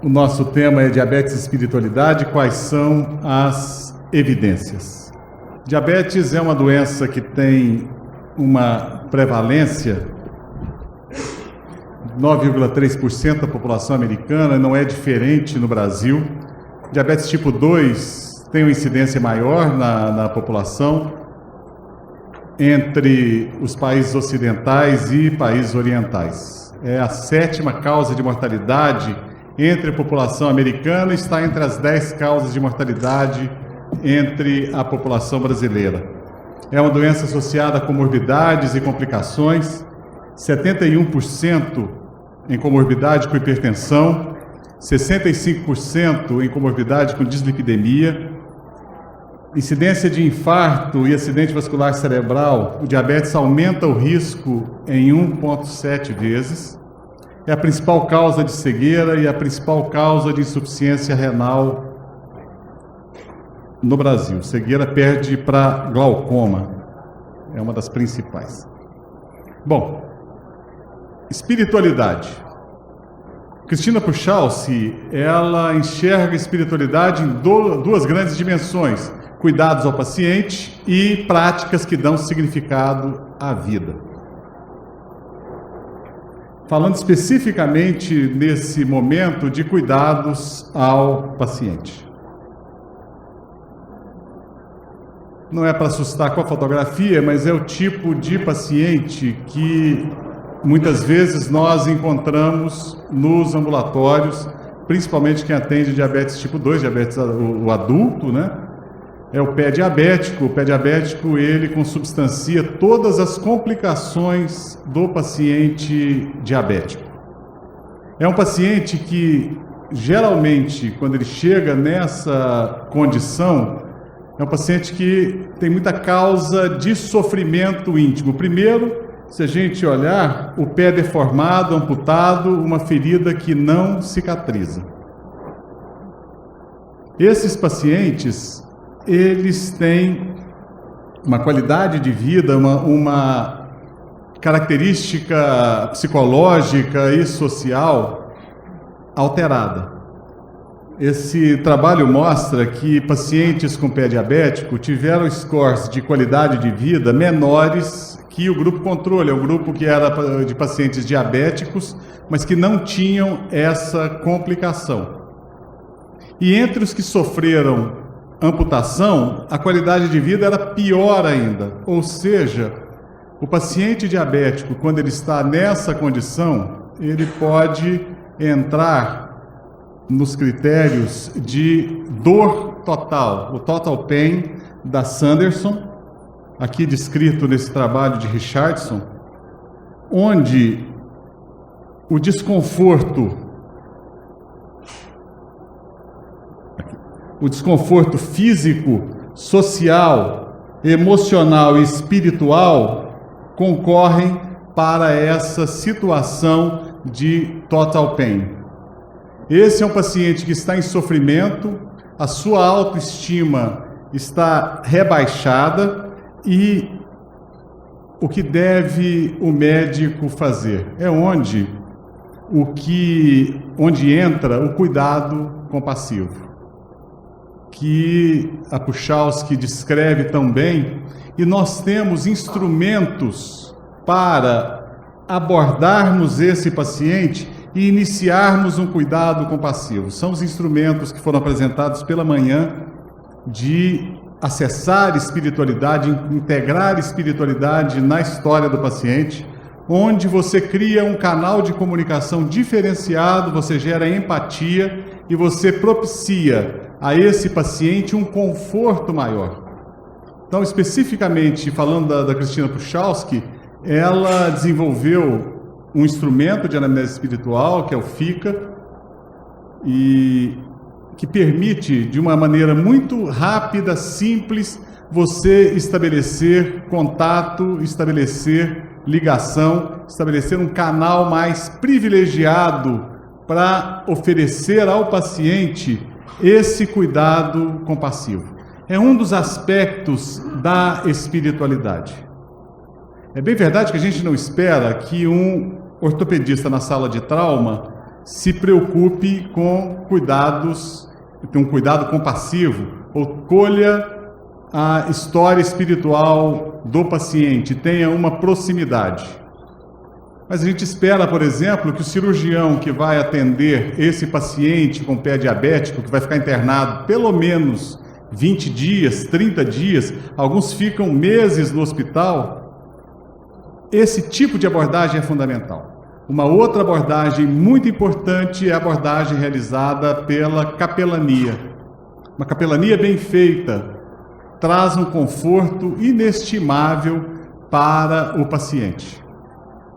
O nosso tema é diabetes e espiritualidade. Quais são as evidências? Diabetes é uma doença que tem uma prevalência de 9,3% da população americana, não é diferente no Brasil. Diabetes tipo 2 tem uma incidência maior na população entre os países ocidentais e países orientais. É a 7ª causa de mortalidade entre a população americana e está entre as 10 causas de mortalidade entre a população brasileira. É uma doença associada a comorbidades e complicações, 71% em comorbidade com hipertensão, 65% em comorbidade com dislipidemia, incidência de infarto e acidente vascular cerebral. O diabetes aumenta o risco em 1,7 vezes. É a principal causa de cegueira e a principal causa de insuficiência renal no Brasil. Cegueira perde para glaucoma, é uma das principais. Bom, espiritualidade. Cristina Puchalski, ela enxerga a espiritualidade em duas grandes dimensões: cuidados ao paciente e práticas que dão significado à vida. Falando especificamente nesse momento de cuidados ao paciente. Não é para assustar com a fotografia, mas é o tipo de paciente que muitas vezes nós encontramos nos ambulatórios, principalmente quem atende diabetes tipo 2, diabetes o adulto, né? É o pé diabético. O pé diabético, ele consubstancia todas as complicações do paciente diabético. É um paciente que, geralmente, quando ele chega nessa condição, é um paciente que tem muita causa de sofrimento íntimo. Primeiro, se a gente olhar, o pé deformado, amputado, uma ferida que não cicatriza. Esses pacientes, eles têm uma qualidade de vida, uma característica psicológica e social alterada. Esse trabalho mostra que pacientes com pé diabético tiveram scores de qualidade de vida menores que o grupo controle, o grupo que era de pacientes diabéticos, mas que não tinham essa complicação. E entre os que sofreram amputação, a qualidade de vida era pior ainda. Ou seja, o paciente diabético, quando ele está nessa condição, ele pode entrar nos critérios de dor total, o total pain da Sanderson, aqui descrito nesse trabalho de Richardson, onde o desconforto físico, social, emocional e espiritual concorrem para essa situação de total pain. Esse é um paciente que está em sofrimento, a sua autoestima está rebaixada e o que deve o médico fazer? É onde entra o cuidado compassivo, que a Puchalski descreve tão bem, e nós temos instrumentos para abordarmos esse paciente e iniciarmos um cuidado compassivo. São os instrumentos que foram apresentados pela manhã de acessar espiritualidade, integrar espiritualidade na história do paciente, onde você cria um canal de comunicação diferenciado, você gera empatia e você propicia a esse paciente um conforto maior. Então, especificamente falando da Cristina Puchalski, ela desenvolveu um instrumento de anamnese espiritual, que é o FICA, e que permite, de uma maneira muito rápida, simples, você estabelecer contato, estabelecer ligação, estabelecer um canal mais privilegiado para oferecer ao paciente esse cuidado compassivo. É um dos aspectos da espiritualidade. É bem verdade que a gente não espera que um ortopedista na sala de trauma se preocupe com cuidados, com um cuidado compassivo, ou colha a história espiritual do paciente, tenha uma proximidade. Mas a gente espera, por exemplo, que o cirurgião que vai atender esse paciente com pé diabético, que vai ficar internado pelo menos 20 dias, 30 dias, alguns ficam meses no hospital, esse tipo de abordagem é fundamental. Uma outra abordagem muito importante é a abordagem realizada pela capelania. Uma capelania bem feita traz um conforto inestimável para o paciente.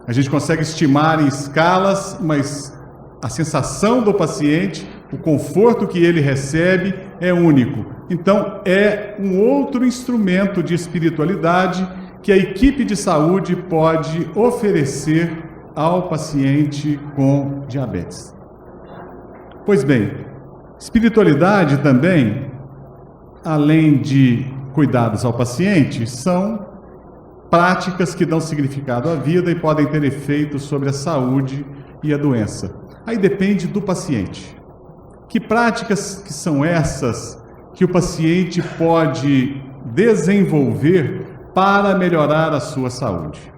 A gente consegue estimar em escalas, mas a sensação do paciente, o conforto que ele recebe é único. Então, é um outro instrumento de espiritualidade que a equipe de saúde pode oferecer ao paciente com diabetes. Pois bem, espiritualidade também, além de cuidados ao paciente, são práticas que dão significado à vida e podem ter efeitos sobre a saúde e a doença. Aí depende do paciente. Que práticas que são essas que o paciente pode desenvolver para melhorar a sua saúde?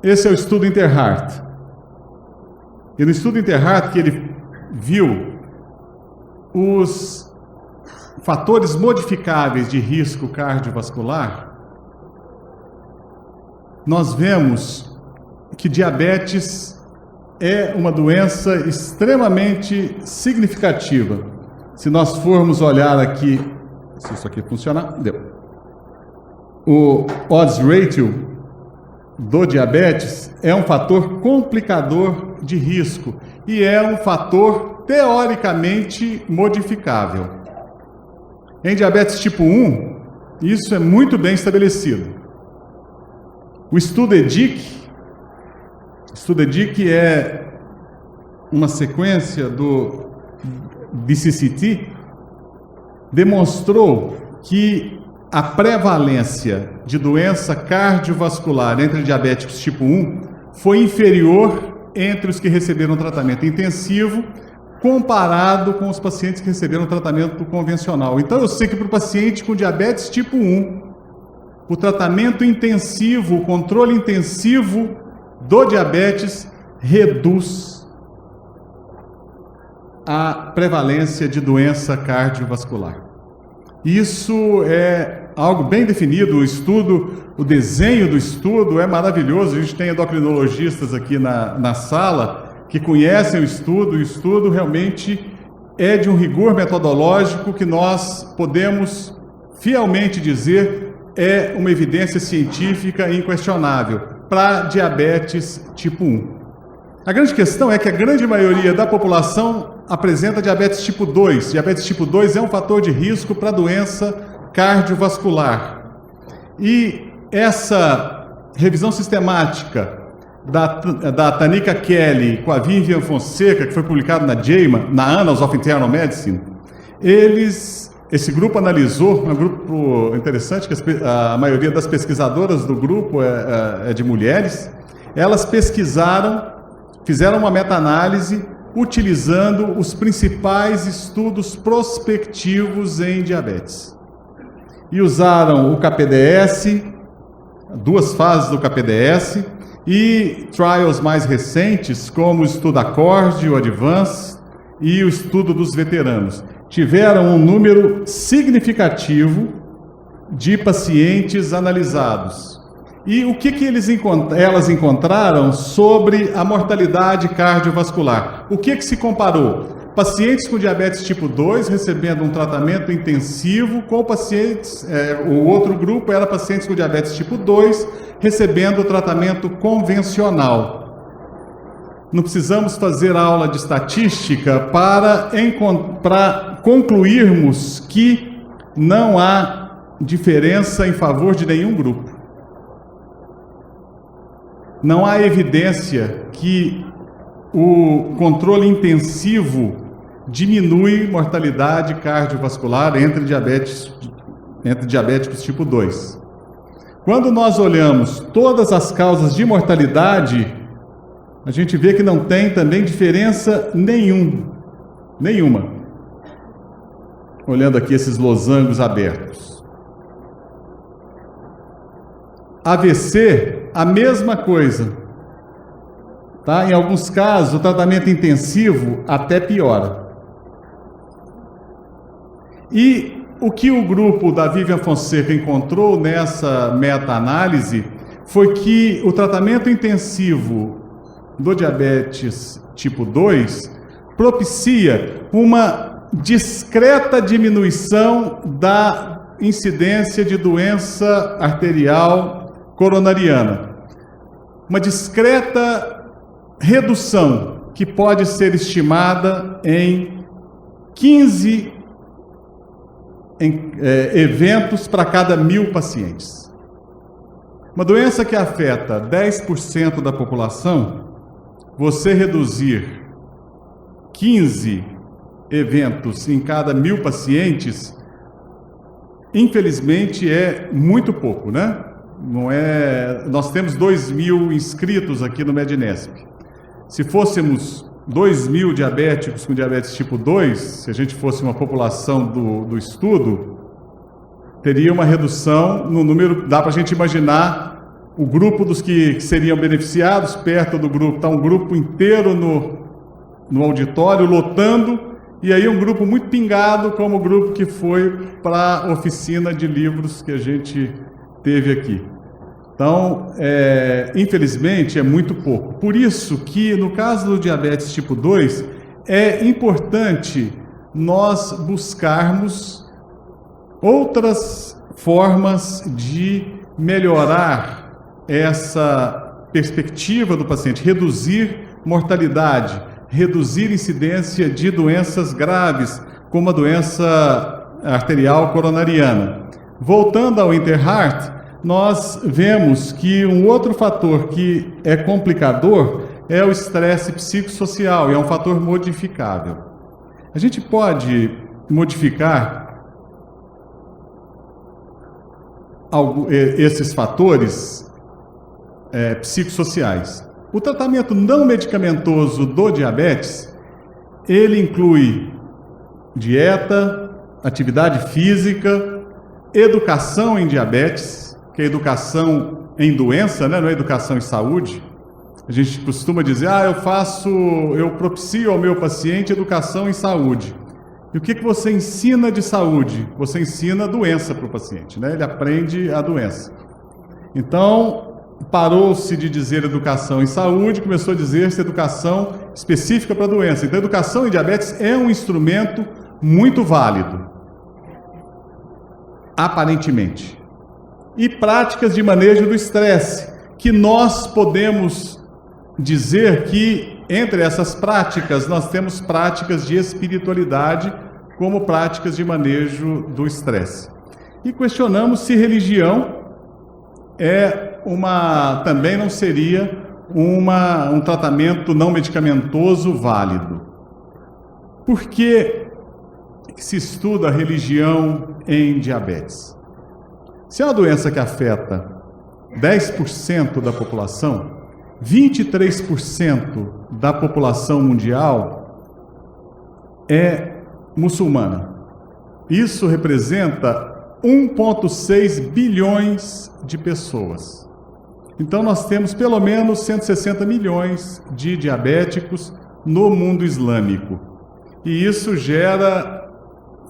Esse é o estudo Interheart. E no estudo Interheart que ele viu os fatores modificáveis de risco cardiovascular, nós vemos que diabetes é uma doença extremamente significativa. Se nós formos olhar aqui, se isso aqui funcionar, deu. O odds ratio do diabetes é um fator complicador de risco e é um fator teoricamente modificável. Em diabetes tipo 1, isso é muito bem estabelecido. O estudo EDIC é uma sequência do DCCT, demonstrou que a prevalência de doença cardiovascular entre diabéticos tipo 1 foi inferior entre os que receberam tratamento intensivo comparado com os pacientes que receberam tratamento convencional. Então eu sei que para o paciente com diabetes tipo 1, o tratamento intensivo, o controle intensivo do diabetes reduz a prevalência de doença cardiovascular. Isso é algo bem definido, o desenho do estudo é maravilhoso. A gente tem endocrinologistas aqui na sala que conhecem o estudo realmente é de um rigor metodológico que nós podemos fielmente dizer é uma evidência científica inquestionável para diabetes tipo 1. A grande questão é que a grande maioria da população apresenta diabetes tipo 2. Diabetes tipo 2 é um fator de risco para doença cardiovascular. E essa revisão sistemática da Tanika Kelly com a Vivian Fonseca, que foi publicado na JAMA, na Annals of Internal Medicine, esse grupo analisou, um grupo interessante, que a maioria das pesquisadoras do grupo é de mulheres. Elas pesquisaram, fizeram uma meta-análise utilizando os principais estudos prospectivos em diabetes. E usaram o KPDS, 2 fases do KPDS, e trials mais recentes, como o estudo ACCORD, o Advance e o estudo dos veteranos. Tiveram um número significativo de pacientes analisados. E o que elas encontraram sobre a mortalidade cardiovascular? O que se comparou? Pacientes com diabetes tipo 2 recebendo um tratamento intensivo com pacientes, o outro grupo era pacientes com diabetes tipo 2 recebendo o tratamento convencional. Não precisamos fazer aula de estatística para concluirmos que não há diferença em favor de nenhum grupo. Não há evidência que o controle intensivo diminui mortalidade cardiovascular entre diabetes entre diabéticos tipo 2. Quando nós olhamos todas as causas de mortalidade, a gente vê que não tem também diferença nenhuma. Olhando aqui esses losangos abertos. AVC, a mesma coisa. Tá? Em alguns casos, o tratamento intensivo até piora. E o que o grupo da Vivian Fonseca encontrou nessa meta-análise foi que o tratamento intensivo do diabetes tipo 2 propicia uma discreta diminuição da incidência de doença arterial coronariana. Uma discreta redução que pode ser estimada em 15 eventos para cada 1.000 pacientes. Uma doença que afeta 10% da população, você reduzir 15 eventos em cada 1.000 pacientes, infelizmente é muito pouco, né? Não é... Nós temos 2.000 inscritos aqui no Medinesp. Se fôssemos 2.000 diabéticos com diabetes tipo 2, se a gente fosse uma população do estudo, teria uma redução no número, dá para a gente imaginar o grupo dos que seriam beneficiados, perto do grupo, está um grupo inteiro no auditório, lotando, e aí um grupo muito pingado, como o grupo que foi para a oficina de livros que a gente teve aqui. Então, infelizmente, é muito pouco. Por isso que, no caso do diabetes tipo 2, é importante nós buscarmos outras formas de melhorar essa perspectiva do paciente, reduzir mortalidade, reduzir incidência de doenças graves, como a doença arterial coronariana. Voltando ao Interheart, nós vemos que um outro fator que é complicador é o estresse psicossocial, e é um fator modificável. A gente pode modificar esses fatores psicossociais. O tratamento não medicamentoso do diabetes, ele inclui dieta, atividade física, educação em diabetes, que é educação em doença, né? Não é educação em saúde. A gente costuma dizer, eu propicio ao meu paciente educação em saúde. E o que você ensina de saúde? Você ensina a doença para o paciente, né? Ele aprende a doença. Então, parou-se de dizer educação em saúde, começou a dizer-se educação específica para a doença. Então, a educação em diabetes é um instrumento muito válido, aparentemente. E práticas de manejo do estresse, que nós podemos dizer que, entre essas práticas, nós temos práticas de espiritualidade como práticas de manejo do estresse. E questionamos se religião também não seria um tratamento não medicamentoso válido. Por que se estuda a religião em diabetes? Se é uma doença que afeta 10% da população, 23% da população mundial é muçulmana. Isso representa 1,6 bilhões de pessoas. Então nós temos pelo menos 160 milhões de diabéticos no mundo islâmico. E isso gera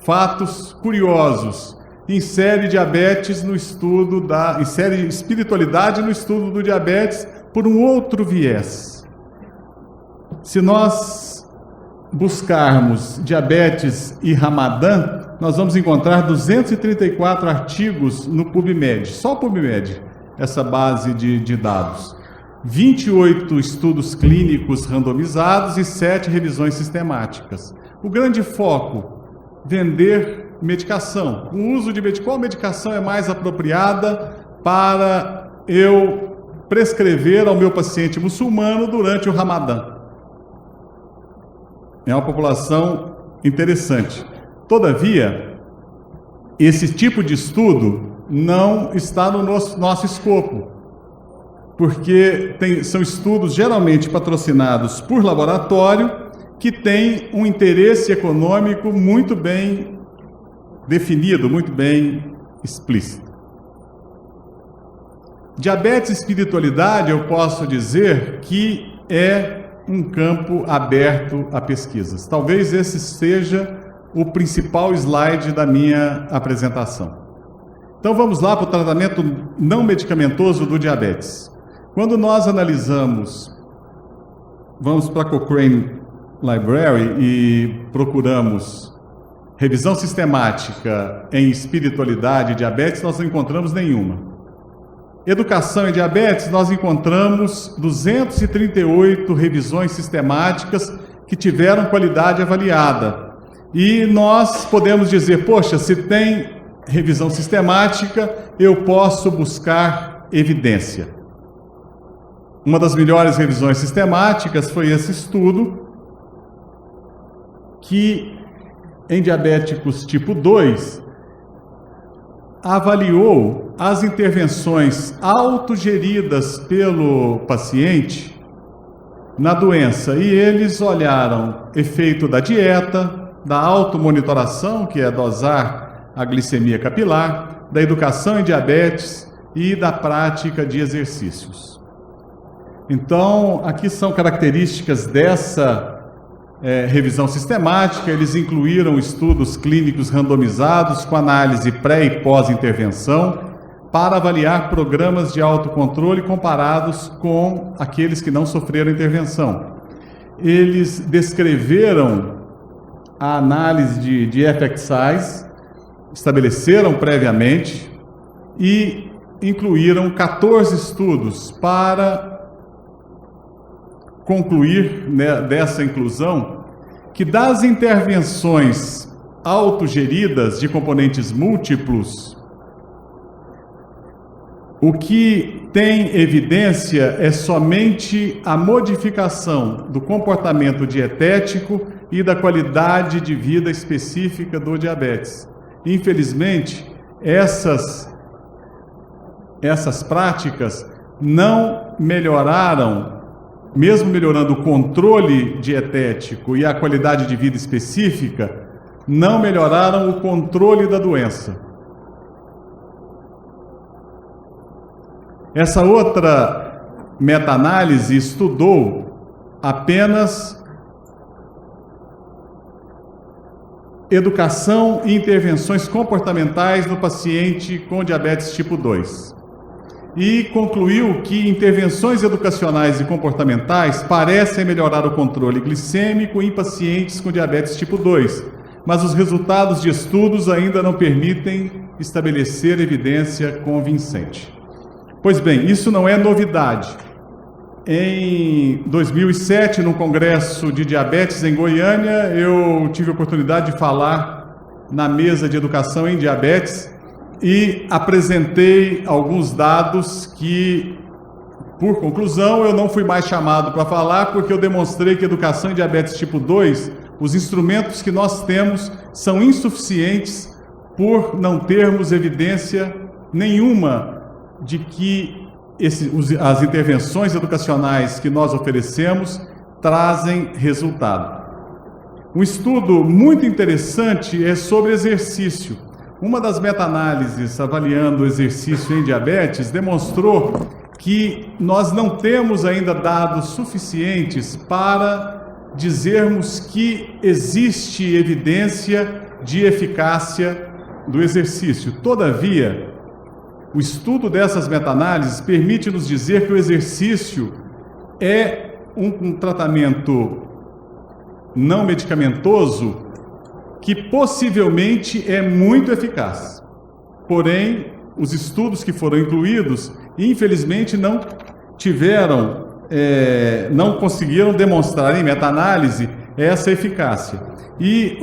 fatos curiosos. Insere diabetes no estudo insere espiritualidade no estudo do diabetes por um outro viés. Se nós buscarmos diabetes e Ramadã, nós vamos encontrar 234 artigos no PubMed, só o PubMed, essa base de dados. 28 estudos clínicos randomizados e 7 revisões sistemáticas. O grande foco, vender medicação. O uso de qual medicação é mais apropriada para eu prescrever ao meu paciente muçulmano durante o Ramadã? É uma população interessante. Todavia, esse tipo de estudo não está no nosso escopo, porque são estudos geralmente patrocinados por laboratório que têm um interesse econômico muito bem definido, muito bem explícito. Diabetes e espiritualidade, eu posso dizer que é um campo aberto a pesquisas. Talvez esse seja o principal slide da minha apresentação. Então vamos lá para o tratamento não medicamentoso do diabetes. Quando nós analisamos, vamos para a Cochrane Library e procuramos revisão sistemática em espiritualidade e diabetes, nós não encontramos nenhuma. Educação e diabetes, nós encontramos 238 revisões sistemáticas que tiveram qualidade avaliada. E nós podemos dizer, poxa, se tem revisão sistemática, eu posso buscar evidência. Uma das melhores revisões sistemáticas foi esse estudo, que em diabéticos tipo 2, avaliou as intervenções autogeridas pelo paciente na doença, e eles olharam efeito da dieta, da automonitoração, que é dosar a glicemia capilar, da educação em diabetes e da prática de exercícios. Então, aqui são características dessa revisão sistemática. Eles incluíram estudos clínicos randomizados com análise pré e pós-intervenção para avaliar programas de autocontrole comparados com aqueles que não sofreram intervenção. Eles descreveram a análise de effect size, estabeleceram previamente e incluíram 14 estudos para concluir, né, dessa inclusão, que das intervenções autogeridas de componentes múltiplos, o que tem evidência é somente a modificação do comportamento dietético e da qualidade de vida específica do diabetes. Infelizmente, essas práticas não melhoraram, mesmo melhorando o controle dietético e a qualidade de vida específica, não melhoraram o controle da doença. Essa outra meta-análise estudou apenas educação e intervenções comportamentais no paciente com diabetes tipo 2. E concluiu que intervenções educacionais e comportamentais parecem melhorar o controle glicêmico em pacientes com diabetes tipo 2, mas os resultados de estudos ainda não permitem estabelecer evidência convincente. Pois bem, isso não é novidade. Em 2007, no Congresso de Diabetes em Goiânia, eu tive a oportunidade de falar na mesa de educação em diabetes e apresentei alguns dados que, por conclusão, eu não fui mais chamado para falar, porque eu demonstrei que educação em diabetes tipo 2, os instrumentos que nós temos são insuficientes por não termos evidência nenhuma de que as intervenções educacionais que nós oferecemos trazem resultado. Um estudo muito interessante é sobre exercício. Uma das meta-análises avaliando o exercício em diabetes demonstrou que nós não temos ainda dados suficientes para dizermos que existe evidência de eficácia do exercício. Todavia, o estudo dessas meta-análises permite nos dizer que o exercício é um tratamento não medicamentoso que possivelmente é muito eficaz. Porém, os estudos que foram incluídos, infelizmente, não conseguiram demonstrar em meta-análise essa eficácia. E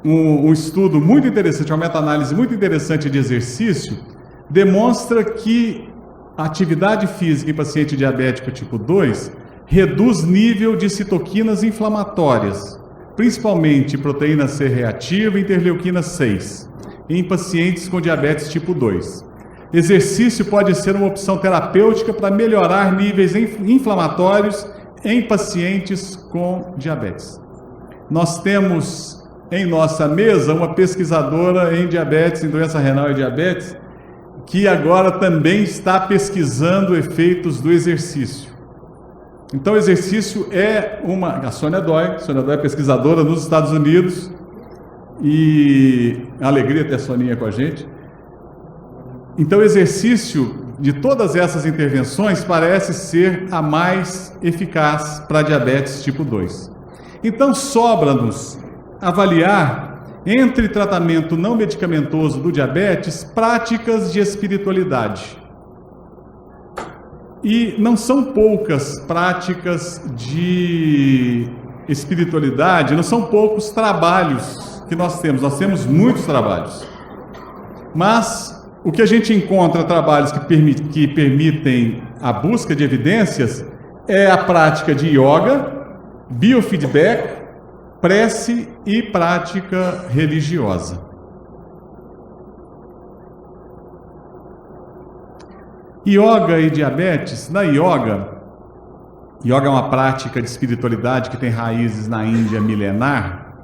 um estudo muito interessante, uma meta-análise muito interessante de exercício, demonstra que a atividade física em paciente diabético tipo 2 reduz nível de citoquinas inflamatórias, principalmente proteína C reativa e interleuquina 6, em pacientes com diabetes tipo 2. Exercício pode ser uma opção terapêutica para melhorar níveis inflamatórios em pacientes com diabetes. Nós temos em nossa mesa uma pesquisadora em diabetes, em doença renal e diabetes, que agora também está pesquisando efeitos do exercício. Então, o exercício é a Sônia Dói é pesquisadora nos Estados Unidos, e alegria ter a Soninha com a gente. Então, o exercício de todas essas intervenções parece ser a mais eficaz para diabetes tipo 2. Então, sobra-nos avaliar, entre tratamento não medicamentoso do diabetes, práticas de espiritualidade. E não são poucas práticas de espiritualidade, não são poucos trabalhos que nós temos muitos trabalhos. Mas o que a gente encontra, trabalhos que permitem a busca de evidências, é a prática de yoga, biofeedback, prece e prática religiosa. Yoga e diabetes. Na yoga é uma prática de espiritualidade que tem raízes na Índia milenar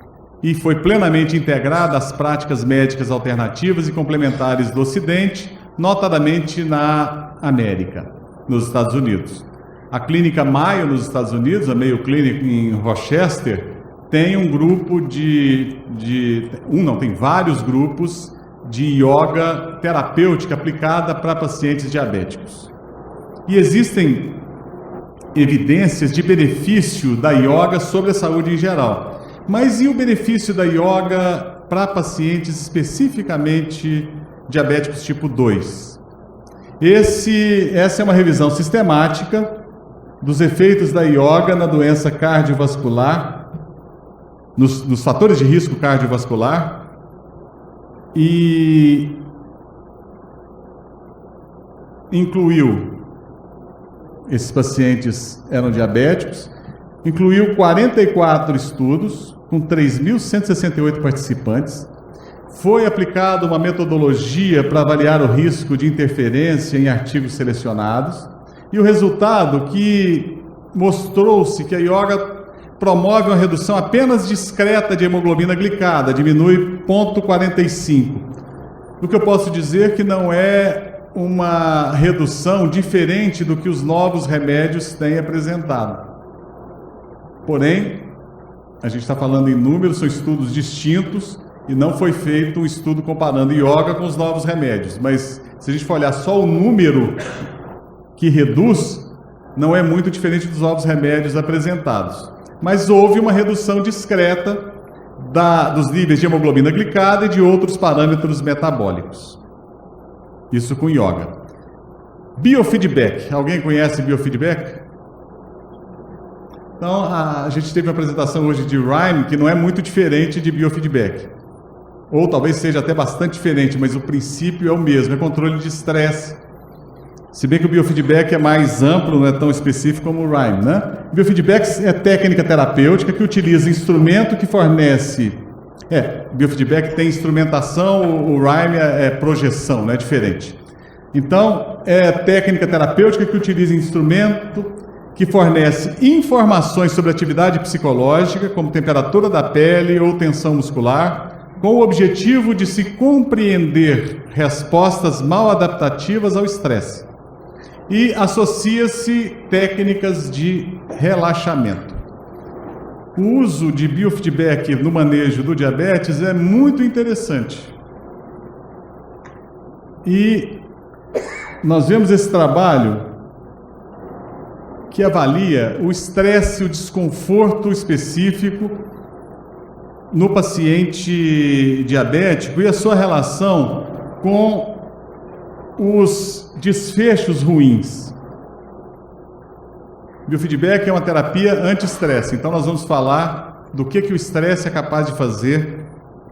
e foi plenamente integrada às práticas médicas alternativas e complementares do Ocidente, notadamente na América, nos Estados Unidos. A Clínica Mayo nos Estados Unidos, a Mayo Clinic em Rochester, tem um grupo tem vários grupos de yoga terapêutica aplicada para pacientes diabéticos. E existem evidências de benefício da yoga sobre a saúde em geral. Mas e o benefício da yoga para pacientes especificamente diabéticos tipo 2? Essa é uma revisão sistemática dos efeitos da yoga na doença cardiovascular, nos fatores de risco cardiovascular, e incluiu, esses pacientes eram diabéticos, incluiu 44 estudos com 3.168 participantes. Foi aplicada uma metodologia para avaliar o risco de interferência em artigos selecionados, e o resultado que mostrou-se que a yoga promove uma redução apenas discreta de hemoglobina glicada, diminui 0,45. O que eu posso dizer que não é uma redução diferente do que os novos remédios têm apresentado. Porém, a gente está falando em números, são estudos distintos e não foi feito um estudo comparando yoga com os novos remédios. Mas se a gente for olhar só o número que reduz, não é muito diferente dos novos remédios apresentados. Mas houve uma redução discreta dos níveis de hemoglobina glicada e de outros parâmetros metabólicos. Isso com yoga. Biofeedback. Alguém conhece biofeedback? Então, a gente teve uma apresentação hoje de Rhyme, que não é muito diferente de biofeedback. Ou talvez seja até bastante diferente, mas o princípio é o mesmo, é controle de estresse. Se bem que o biofeedback é mais amplo, não é tão específico como o Rhyme, né? O biofeedback é técnica terapêutica que utiliza instrumento que fornece... biofeedback tem instrumentação, o Rhyme é projeção, não é diferente. Então, é técnica terapêutica que utiliza instrumento que fornece informações sobre atividade psicológica, como temperatura da pele ou tensão muscular, com o objetivo de se compreender respostas mal adaptativas ao estresse. E associa-se técnicas de relaxamento. O uso de biofeedback no manejo do diabetes é muito interessante. E nós vemos esse trabalho que avalia o estresse e o desconforto específico no paciente diabético e a sua relação com os desfechos ruins. Biofeedback é uma terapia anti-estresse, então nós vamos falar do que o estresse é capaz de fazer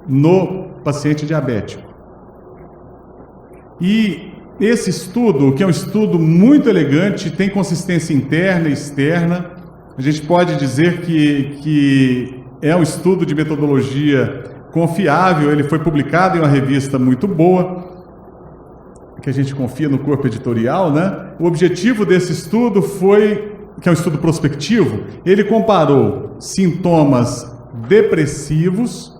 no paciente diabético. E esse estudo, que é um estudo muito elegante, tem consistência interna e externa, a gente pode dizer que é um estudo de metodologia confiável, ele foi publicado em uma revista muito boa, que a gente confia no corpo editorial, né? O objetivo desse estudo foi, que é um estudo prospectivo, ele comparou sintomas depressivos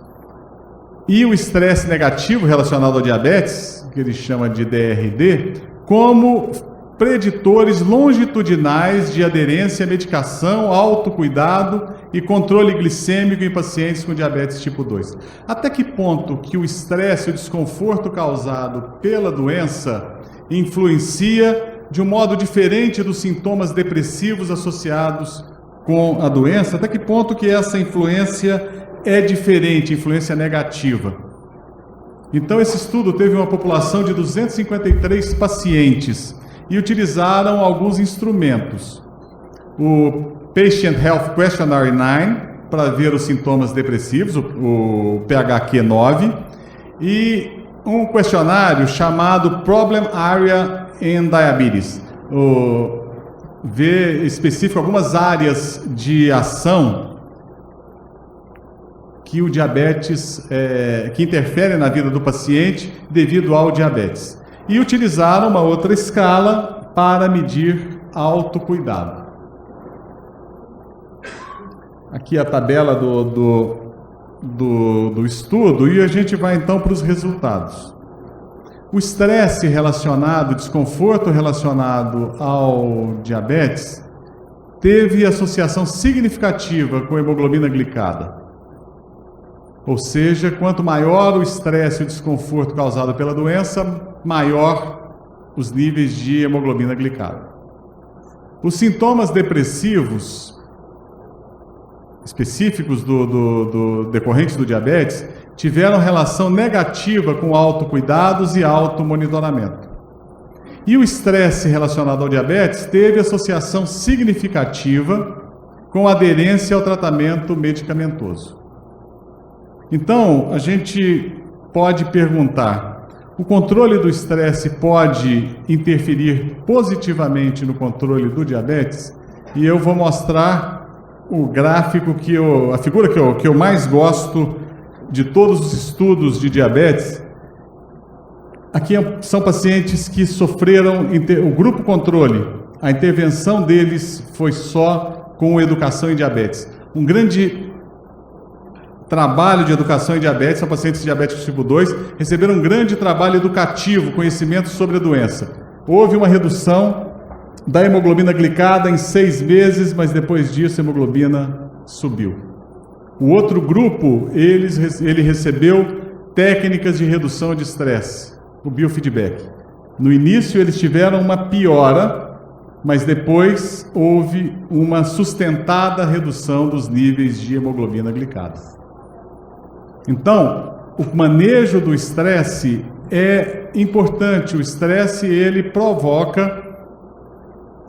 e o estresse negativo relacionado ao diabetes, que ele chama de DRD, como preditores longitudinais de aderência à medicação, autocuidado e controle glicêmico em pacientes com diabetes tipo 2. Até que ponto que o estresse e o desconforto causado pela doença influencia de um modo diferente dos sintomas depressivos associados com a doença? Até que ponto que essa influência é diferente, influência negativa? Então, esse estudo teve uma população de 253 pacientes e utilizaram alguns instrumentos. O Patient Health Questionnaire 9, para ver os sintomas depressivos, o PHQ-9, e um questionário chamado Problem Area in Diabetes, ver específico algumas áreas de ação que o diabetes, que interferem na vida do paciente devido ao diabetes. E utilizaram uma outra escala para medir autocuidado. Aqui a tabela do estudo, e a gente vai então para os resultados. O estresse relacionado, o desconforto relacionado ao diabetes, teve associação significativa com a hemoglobina glicada. Ou seja, quanto maior o estresse e o desconforto causado pela doença, maior os níveis de hemoglobina glicada. Os sintomas depressivos específicos decorrentes do diabetes tiveram relação negativa com autocuidados e automonitoramento. E o estresse relacionado ao diabetes teve associação significativa com aderência ao tratamento medicamentoso. Então, a gente pode perguntar: o controle do estresse pode interferir positivamente no controle do diabetes? E eu vou mostrar o gráfico a figura que eu mais gosto de todos os estudos de diabetes. Aqui são pacientes que sofreram, o grupo controle, a intervenção deles foi só com educação em diabetes. Um grande trabalho de educação em diabetes, são pacientes diabéticos tipo 2, receberam um grande trabalho educativo, conhecimento sobre a doença. Houve uma redução da hemoglobina glicada em 6 meses, mas depois disso a hemoglobina subiu. O outro grupo, ele recebeu técnicas de redução de estresse, o biofeedback. No início eles tiveram uma piora, mas depois houve uma sustentada redução dos níveis de hemoglobina glicada. Então, o manejo do estresse é importante. O estresse, ele provoca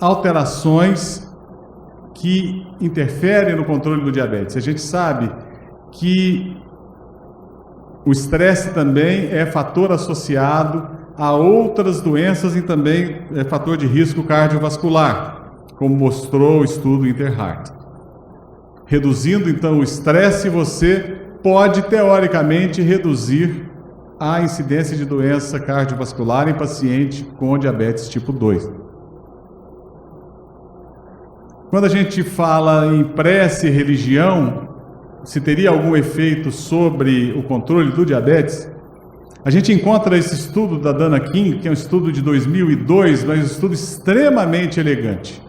alterações que interferem no controle do diabetes. A gente sabe que o estresse também é fator associado a outras doenças e também é fator de risco cardiovascular, como mostrou o estudo Interheart. Reduzindo, então, o estresse, você pode, teoricamente, reduzir a incidência de doença cardiovascular em paciente com diabetes tipo 2. Quando a gente fala em prece e religião, se teria algum efeito sobre o controle do diabetes, a gente encontra esse estudo da Dana King, que é um estudo de 2002, mas um estudo extremamente elegante.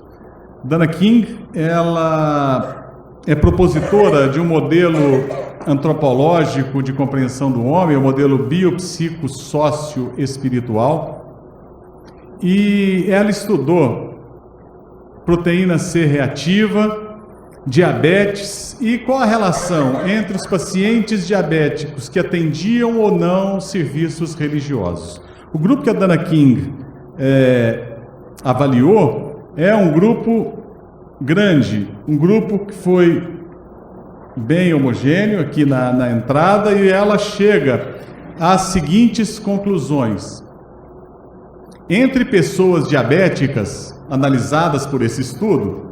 Dana King, ela é propositora de um modelo antropológico de compreensão do homem, o modelo biopsico-sócio-espiritual, e ela estudou proteína C reativa, diabetes e qual a relação entre os pacientes diabéticos que atendiam ou não serviços religiosos. O grupo que a Dana King avaliou é um grupo grande, um grupo que foi bem homogêneo aqui na entrada, e ela chega às seguintes conclusões. Entre pessoas diabéticas analisadas por esse estudo,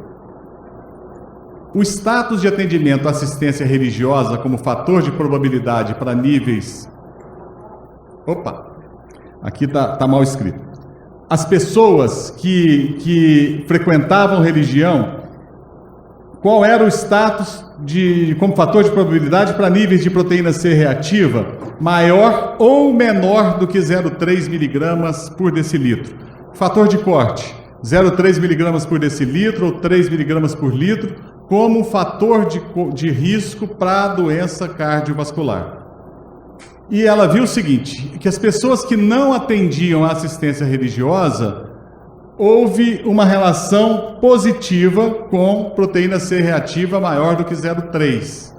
o status de atendimento à assistência religiosa como fator de probabilidade para níveis... Opa! Aqui está mal escrito. As pessoas que frequentavam religião, qual era o status como fator de probabilidade para níveis de proteína C reativa maior ou menor do que 0,3 miligramas por decilitro? Fator de corte, 0,3 miligramas por decilitro ou 3 miligramas por litro, como fator de risco para a doença cardiovascular. E ela viu o seguinte, que as pessoas que não atendiam à assistência religiosa, houve uma relação positiva com proteína C reativa maior do que 0,3.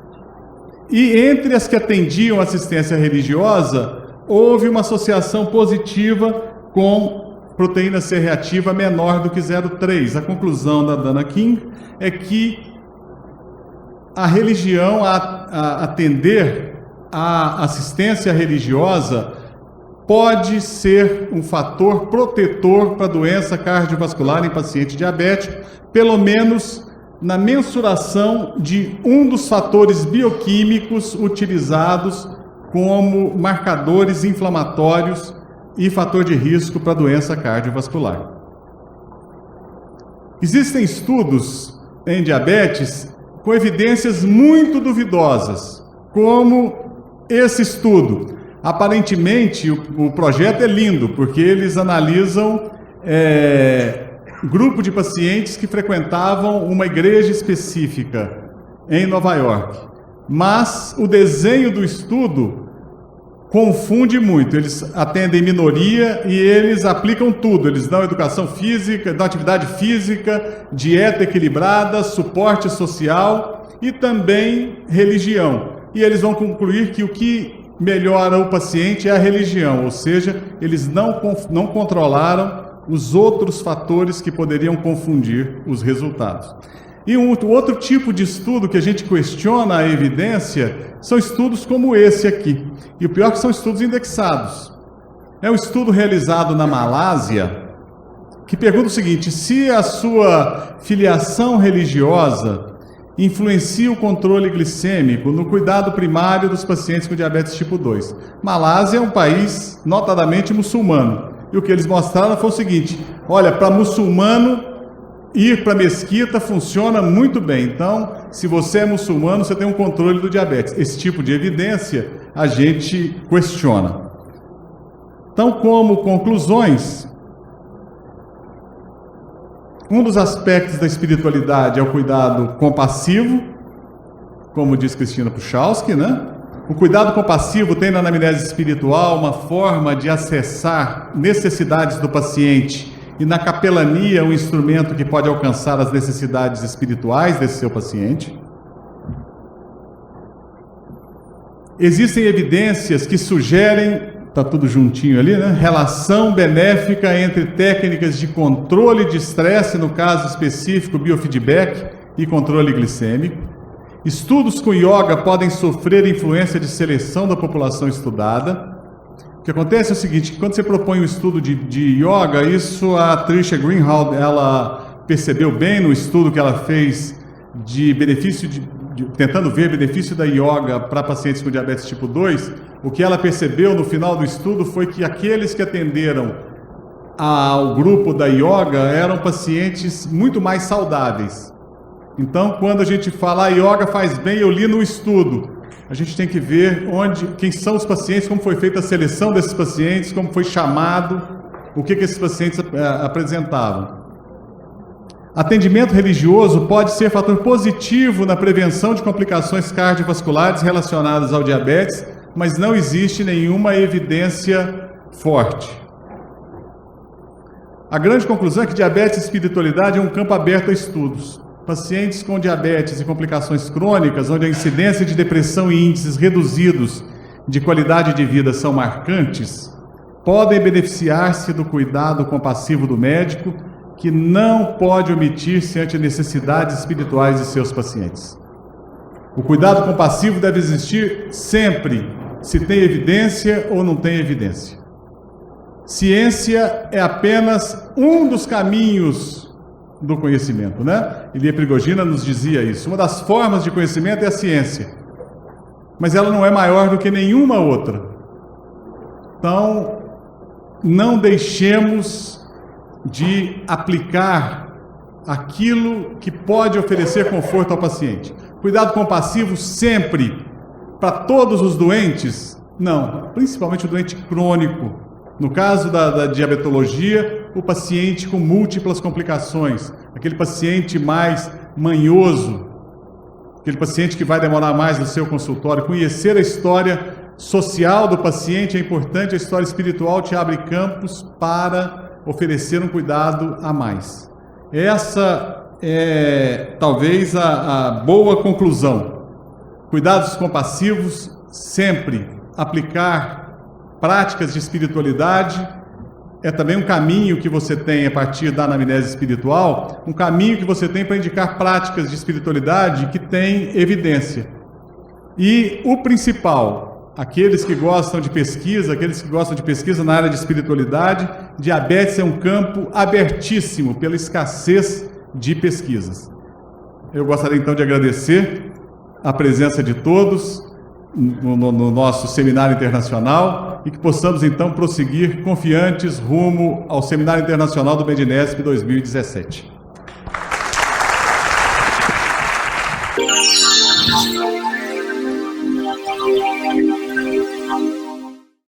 E entre as que atendiam à assistência religiosa, houve uma associação positiva com proteína C reativa menor do que 0,3. A conclusão da Dana King é que a religião, a atender à assistência religiosa, pode ser um fator protetor para a doença cardiovascular em paciente diabético, pelo menos na mensuração de um dos fatores bioquímicos utilizados como marcadores inflamatórios e fator de risco para a doença cardiovascular. Existem estudos em diabetes com evidências muito duvidosas, como esse estudo. Aparentemente, o projeto é lindo, porque eles analisam grupo de pacientes que frequentavam uma igreja específica em Nova York. Mas o desenho do estudo confunde muito. Eles atendem minoria e eles aplicam tudo. Eles dão educação física, dão atividade física, dieta equilibrada, suporte social e também religião. E eles vão concluir que o que melhora o paciente é a religião, ou seja, eles não controlaram os outros fatores que poderiam confundir os resultados. E um outro tipo de estudo que a gente questiona a evidência são estudos como esse aqui. E o pior é que são estudos indexados. É um estudo realizado na Malásia que pergunta o seguinte: se a sua filiação religiosa influencia o controle glicêmico no cuidado primário dos pacientes com diabetes tipo 2. Malásia é um país notadamente muçulmano. E o que eles mostraram foi o seguinte: olha, para muçulmano, ir para a mesquita funciona muito bem. Então, se você é muçulmano, você tem um controle do diabetes. Esse tipo de evidência a gente questiona. Então, como conclusões, um dos aspectos da espiritualidade é o cuidado compassivo, como diz Cristina Puchalski, né? O cuidado compassivo tem na anamnese espiritual uma forma de acessar necessidades do paciente e na capelania um instrumento que pode alcançar as necessidades espirituais desse seu paciente. Existem evidências que sugerem, está tudo juntinho ali, né? Relação benéfica entre técnicas de controle de estresse, no caso específico biofeedback e controle glicêmico. Estudos com yoga podem sofrer influência de seleção da população estudada. O que acontece é o seguinte: quando você propõe um estudo de yoga, isso a Tricia Greenhalgh, ela percebeu bem no estudo que ela fez de benefício tentando ver benefício da yoga para pacientes com diabetes tipo 2, o que ela percebeu no final do estudo foi que aqueles que atenderam ao grupo da yoga eram pacientes muito mais saudáveis. Então, quando a gente fala a yoga faz bem, eu li no estudo, a gente tem que ver quem são os pacientes, como foi feita a seleção desses pacientes, como foi chamado, o que esses pacientes apresentavam. Atendimento religioso pode ser fator positivo na prevenção de complicações cardiovasculares relacionadas ao diabetes, mas não existe nenhuma evidência forte. A grande conclusão é que diabetes e espiritualidade é um campo aberto a estudos. Pacientes com diabetes e complicações crônicas, onde a incidência de depressão e índices reduzidos de qualidade de vida são marcantes, podem beneficiar-se do cuidado compassivo do médico, que não pode omitir-se ante necessidades espirituais de seus pacientes. O cuidado compassivo deve existir sempre, se tem evidência ou não tem evidência. Ciência é apenas um dos caminhos do conhecimento, né? Ilia Prigogina nos dizia isso. Uma das formas de conhecimento é a ciência, mas ela não é maior do que nenhuma outra. Então, não deixemos de aplicar aquilo que pode oferecer conforto ao paciente. Cuidado compassivo sempre para todos os doentes? Não, principalmente o doente crônico. No caso da diabetologia, o paciente com múltiplas complicações, aquele paciente mais manhoso, aquele paciente que vai demorar mais no seu consultório. Conhecer a história social do paciente é importante, a história espiritual te abre campos para oferecer um cuidado a mais. Essa é talvez a boa conclusão. Cuidados compassivos, sempre aplicar práticas de espiritualidade, é também um caminho que você tem a partir da anamnese espiritual, um caminho que você tem para indicar práticas de espiritualidade que têm evidência. E o principal, aqueles que gostam de pesquisa, na área de espiritualidade, diabetes é um campo abertíssimo pela escassez de pesquisas. Eu gostaria então de agradecer a presença de todos no nosso seminário internacional e que possamos então prosseguir confiantes rumo ao Seminário Internacional do Medinesp 2017.